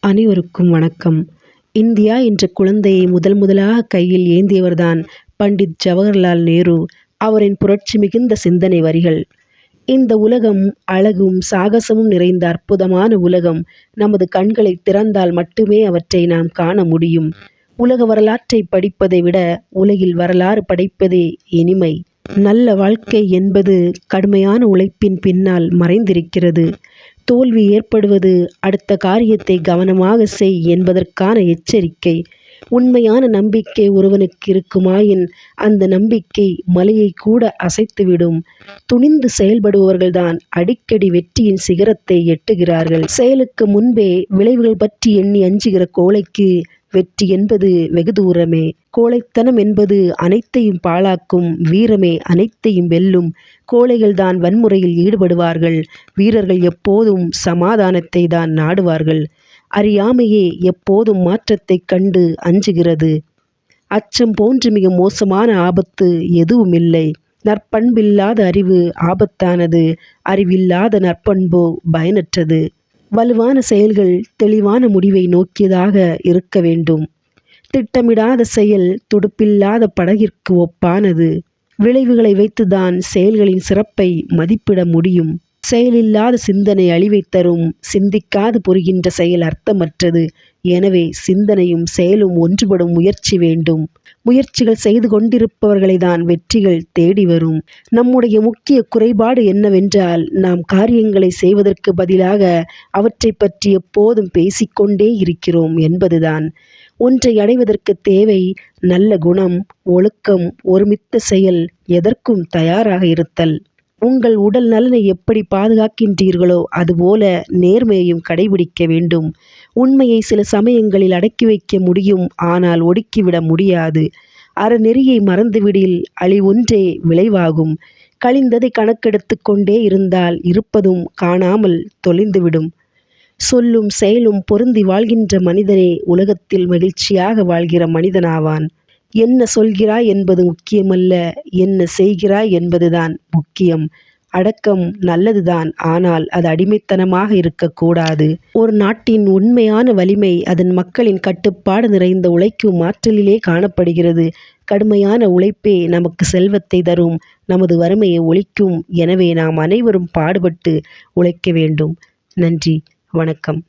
அனைவருக்கும் வணக்கம். இந்தியா என்ற குழந்தையை முதலாக கையில் ஏந்தியவர்தான் பண்டிட் ஜவஹர்லால் நேரு. அவரின் புரட்சி மிகுந்த சிந்தனை வரிகள். இந்த உலகம் அழகும் சாகசமும் நிறைந்த அற்புதமான உலகம். நமது கண்களை திறந்தால் மட்டுமே அவற்றை நாம் காண முடியும். உலக வரலாற்றை படிப்பதை விட உலகில் வரலாறு படைப்பதே இனிமை. நல்ல வாழ்க்கை என்பது கடுமையான உழைப்பின் பின்னால் மறைந்திருக்கிறது. தோல்வி ஏற்படுவது அடுத்த காரியத்தை கவனமாக செய் என்பதற்கான எச்சரிக்கை. உண்மையான நம்பிக்கை ஒருவனுக்கு இருக்குமாயின் அந்த நம்பிக்கை மலையை கூட அசைத்துவிடும். துணிந்து செயல்படுபவர்கள்தான் அடிக்கடி வெற்றியின் சிகரத்தை எட்டுகிறார்கள். செயலுக்கு முன்பே விளைவுகள் பற்றி எண்ணி அஞ்சுகிற கோழைக்கு வெற்றி என்பது வெகு தூரமே. கோழைத்தனம் என்பது அனைத்தையும் பாழாக்கும், வீரமே அனைத்தையும் வெல்லும். கோழைகள்தான் வன்முறையில் ஈடுபடுவார்கள், வீரர்கள் எப்போதும் சமாதானத்தை தான் நாடுவார்கள். அறியாமையே எப்போதும் மாற்றத்தைக் கண்டு அஞ்சுகிறது. அச்சம் போன்று மிக மோசமான ஆபத்து எதுவுமில்லை. நற்பண்பில்லாத அறிவு ஆபத்தானது, அறிவில்லாத நற்பண்போ பயனற்றது. வலுவான செயல்கள் தெளிவான முடிவை நோக்கியதாக இருக்க வேண்டும். திட்டமிடாத செயல் துடுப்பில்லாத படகிற்கு ஒப்பானது. விளைவுகளை வைத்துதான் செயல்களின் சிறப்பை மதிப்பிட முடியும். செயலில்லாத சிந்தனை அழிவை தரும். சிந்திக்காது புரிகின்ற செயல் அர்த்தமற்றது. எனவே சிந்தனையும் செயலும் ஒன்றுபடும் முயற்சி வேண்டும். முயற்சிகள் செய்து கொண்டிருப்பவர்களை தான் வெற்றிகள் தேடி வரும். நம்முடைய முக்கிய குறைபாடு என்னவென்றால், நாம் காரியங்களை செய்வதற்கு பதிலாக அவற்றை பற்றி எப்போதும் பேசிக்கொண்டே இருக்கிறோம் என்பதுதான். ஒன்றை அடைவதற்கு தேவை நல்ல குணம், ஒழுக்கம், ஒருமித்த செயல், எதற்கும் தயாராக இருத்தல். உங்கள் உடல் நலனை எப்படி பாதுகாக்கின்றீர்களோ அதுபோல நேர்மையையும் கடைபிடிக்க வேண்டும். உண்மையை சில சமயங்களில் அடக்கி வைக்க முடியும், ஆனால் ஒடுக்கிவிட முடியாது. அறநெறியை மறந்துவிடில் அழிவொன்றே விளைவாகும். கழிந்ததை கணக்கெடுத்து கொண்டே இருந்தால் இருப்பதும் காணாமல் தொலைந்துவிடும். சொல்லும் செயலும் பொருந்தி வாழ்கின்ற மனிதனே உலகத்தில் மகிழ்ச்சியாக வாழ்கிற மனிதனாவான். என்ன சொல்கிறாய் என்பது முக்கியமல்ல, என்ன செய்கிறாய் என்பதுதான் முக்கியம். அடக்கம் நல்லதுதான், ஆனால் அது அடிமைத்தனமாக இருக்கக்கூடாது. ஒரு நாட்டின் உண்மையான வலிமை அதன் மக்களின் கட்டுப்பாடு நிறைந்த உழைக்கும் ஆற்றலிலே காணப்படுகிறது. கடுமையான உழைப்பே நமக்கு செல்வத்தை தரும், நமது வறுமையை ஒழிக்கும். எனவே நாம் அனைவரும் பாடுபட்டு உழைக்க வேண்டும். நன்றி, வணக்கம்.